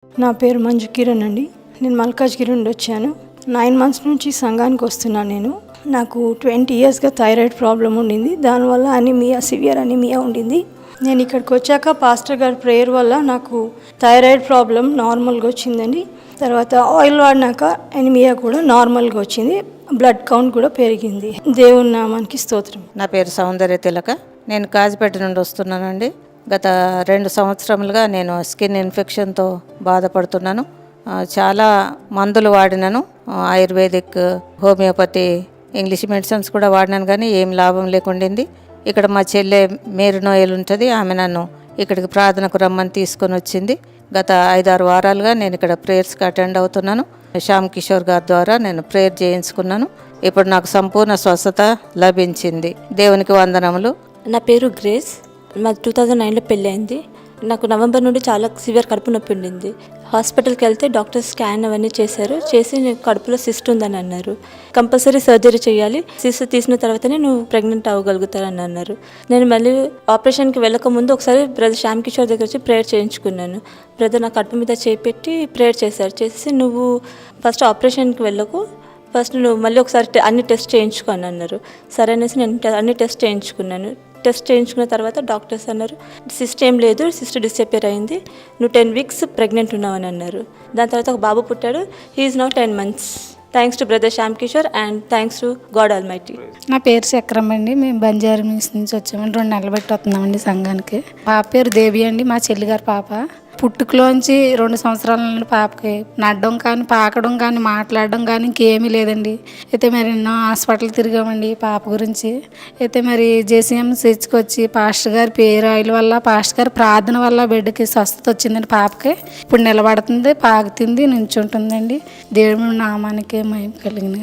నా పేరు మంజు కిరణ్ అండి. నేను మల్కాజ్గిరి నుండి వచ్చాను. 9 months నుంచి సంఘానికి వస్తున్నాను. నాకు 20 yearsగా థైరాయిడ్ ప్రాబ్లం ఉండింది. దానివల్ల సివియర్ అనీమియా ఉండింది. నేను ఇక్కడికి వచ్చాక పాస్టర్ గారి ప్రేయర్ వల్ల నాకు థైరాయిడ్ ప్రాబ్లం నార్మల్గా వచ్చిందండి. తర్వాత ఆయిల్ వాడినాక అనీమియా కూడా నార్మల్గా వచ్చింది. బ్లడ్ కౌంట్ కూడా పెరిగింది. దేవుని నామానికి స్తోత్రం. నా పేరు సౌందర్య తిలక. నేను కాజిపేట నుండి వస్తున్నానండి. గత 2 సంవత్సరములుగా నేను స్కిన్ ఇన్ఫెక్షన్తో బాధపడుతున్నాను. చాలా మందులు వాడినాను. ఆయుర్వేదిక్, హోమియోపతి, ఇంగ్లీష్ మెడిసిన్స్ కూడా వాడినాను, కానీ ఏం లాభం లేకుండింది. ఇక్కడ మా చెల్లె మేరు నోయలు ఉంటుంది, ఆమె నన్ను ఇక్కడికి ప్రార్థనకు రమ్మని తీసుకొని వచ్చింది. గత 5-6 వారాలుగా నేను ఇక్కడ ప్రేయర్స్కి అటెండ్ అవుతున్నాను. శ్యామ్ కిషోర్ గారి ద్వారా నేను ప్రేయర్ చేయించుకున్నాను. ఇప్పుడు నాకు సంపూర్ణ స్వస్థత లభించింది. దేవునికి వందనములు. నా పేరు గ్రేస్. మా 2009లో పెళ్ళయింది. నాకు నవంబర్ నుండి చాలా సివియర్ కడుపు నొప్పి ఉండింది. హాస్పిటల్కి వెళ్తే డాక్టర్ స్కాన్ అవన్నీ చేసి నీకు కడుపులో సిస్ట్ ఉందని అన్నారు. కంపల్సరీ సర్జరీ చేయాలి, సిస్ట్ తీసిన తర్వాతనే నువ్వు ప్రెగ్నెంట్ అవ్వగలుగుతారని అన్నారు. నేను మళ్ళీ ఆపరేషన్కి వెళ్ళక ముందు ఒకసారి బ్రదర్ శ్యామ్ కిషోర్ దగ్గర వచ్చి ప్రేయర్ చేయించుకున్నాను. బ్రదర్ నా కడుపు మీద చేపెట్టి ప్రేయర్ చేసి నువ్వు ఫస్ట్ ఆపరేషన్కి వెళ్ళకు, ఫస్ట్ నువ్వు మళ్ళీ ఒకసారి అన్ని టెస్ట్ చేయించుకో అని అన్నారు. సరే అనేసి నేను అన్ని టెస్ట్ చేయించుకున్నాను. టెస్ట్ చేయించుకున్న తర్వాత డాక్టర్స్ అన్నారు, సిస్ట్ ఏం లేదు, సిస్ట్ డిసపియర్ అయింది, నువ్వు 10 weeks ప్రెగ్నెంట్ ఉన్నావని అన్నారు. దాని తర్వాత ఒక బాబు పుట్టాడు. He is now 10 months. Thanks to brother Shyam Kishore and thanks to God almighty. నా పేరు చక్రమ్ అండి. మేము బంజారా నుంచి వచ్చామండి. 2 నెలలు బట్టి వస్తున్నామండి సంఘానికి. పాప పేరు దేవి అండి, మా చెల్లిగారి పాప. పుట్టుకలోంచి 2 సంవత్సరాల నుండి పాపకి నడడం కానీ, పాకడం కానీ, మాట్లాడడం కానీ ఇంకేమీ లేదండి. అయితే మరి ఎన్నో హాస్పిటల్ తిరిగామండి పాప గురించి. అయితే మరి జేసీఎం తెచ్చుకొచ్చి పాస్టర్ గారి పేరు ఆయిల్ వల్ల, పాస్టర్ గారి ప్రార్థన వల్ల బిడ్డకి స్వస్థత వచ్చిందండి. పాపకి ఇప్పుడు నిలబడుతుంది, పాకుతుంది, నుంచుంటుందండి. దేవుని నామానికి మహిమ కలిగిన